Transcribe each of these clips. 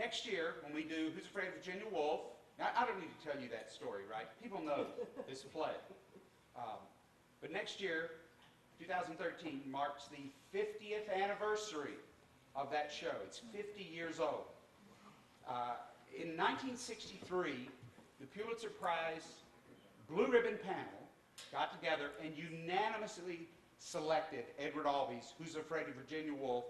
next year, when we do Who's Afraid of Virginia Woolf, now I don't need to tell you that story, right? People know this play. But next year, 2013, marks the 50th anniversary of that show. It's 50 years old. In 1963, the Pulitzer Prize Blue Ribbon panel got together and unanimously selected Edward Albee's Who's Afraid of Virginia Woolf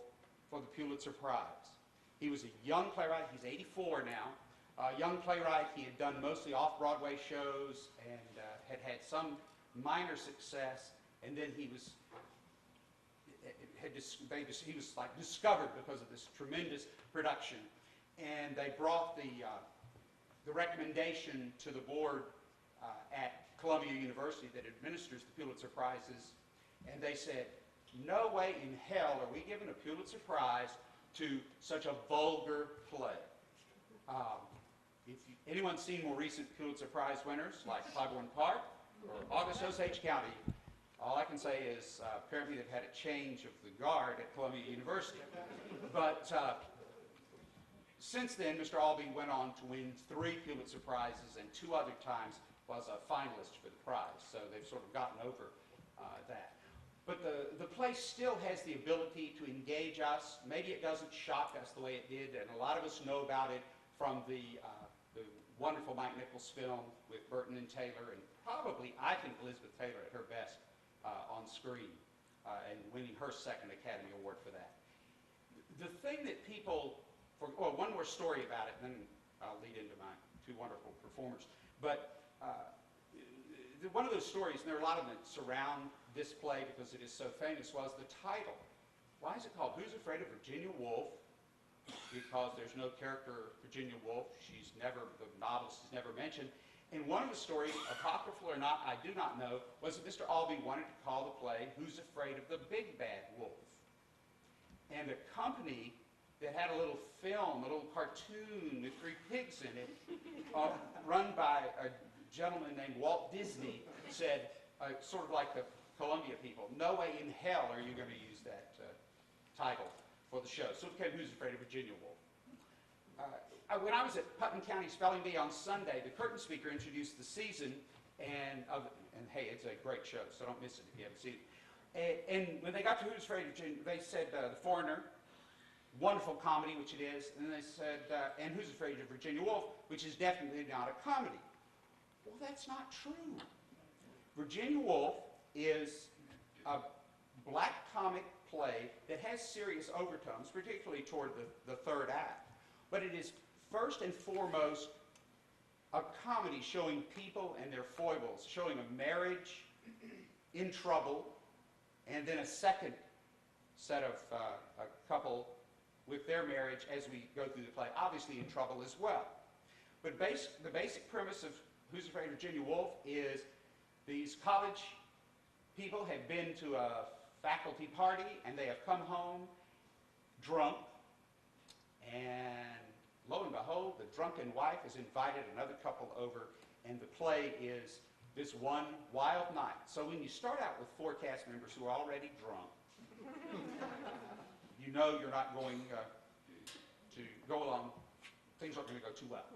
for the Pulitzer Prize. He was a young playwright. He's 84 now. Young playwright. He had done mostly off-Broadway shows and had had some minor success. And then he was like discovered because of this tremendous production. And they brought the recommendation to the board at Columbia University that administers the Pulitzer Prizes, and they said, no way in hell are we giving a Pulitzer Prize to such a vulgar play. If anyone's seen more recent Pulitzer Prize winners, like Clybourne Park or August Osage County, all I can say is apparently they've had a change of the guard at Columbia University. But since then, Mr. Albee went on to win 3 Pulitzer Prizes and 2 other times was a finalist for the prize. So they've sort of gotten over that. But the play still has the ability to engage us. Maybe it doesn't shock us the way it did, and a lot of us know about it from the wonderful Mike Nichols film with Burton and Taylor, and probably, I think, Elizabeth Taylor at her best on screen, and winning her 2nd Academy Award for that. The thing that people, well, one more story about it, and then I'll lead into my 2 wonderful performers. But one of those stories, and there are a lot of them that surround this play because it is so famous, was the title. Why is it called Who's Afraid of Virginia Woolf? Because there's no character, Virginia Woolf. The novelist is never mentioned. And one of the stories, apocryphal or not, I do not know, was that Mr. Albee wanted to call the play Who's Afraid of the Big Bad Wolf? And a company that had a little film, a little cartoon with 3 pigs in it, run by a gentleman named Walt Disney, said, sort of like the Columbia people, no way in hell are you going to use that title for the show. So it became Who's Afraid of Virginia Woolf? When I was at Putnam County Spelling Bee on Sunday, the curtain speaker introduced the season, and hey, it's a great show, so don't miss it if you haven't seen it. And when they got to Who's Afraid of Virginia, they said The Foreigner, wonderful comedy, which it is, and then they said, and Who's Afraid of Virginia Woolf, which is definitely not a comedy. Well, that's not true. Virginia Woolf is a black comic play that has serious overtones, particularly toward the 3rd act. But it is first and foremost a comedy showing people and their foibles, showing a marriage in trouble, and then a second set of a couple with their marriage as we go through the play, obviously in trouble as well. But the basic premise of Who's Afraid of Virginia Woolf is these college people have been to a faculty party and they have come home drunk, and lo and behold, the drunken wife has invited another couple over, and the play is this one wild night. So when you start out with 4 cast members who are already drunk, you know you're not going to go along, things aren't going to go too well.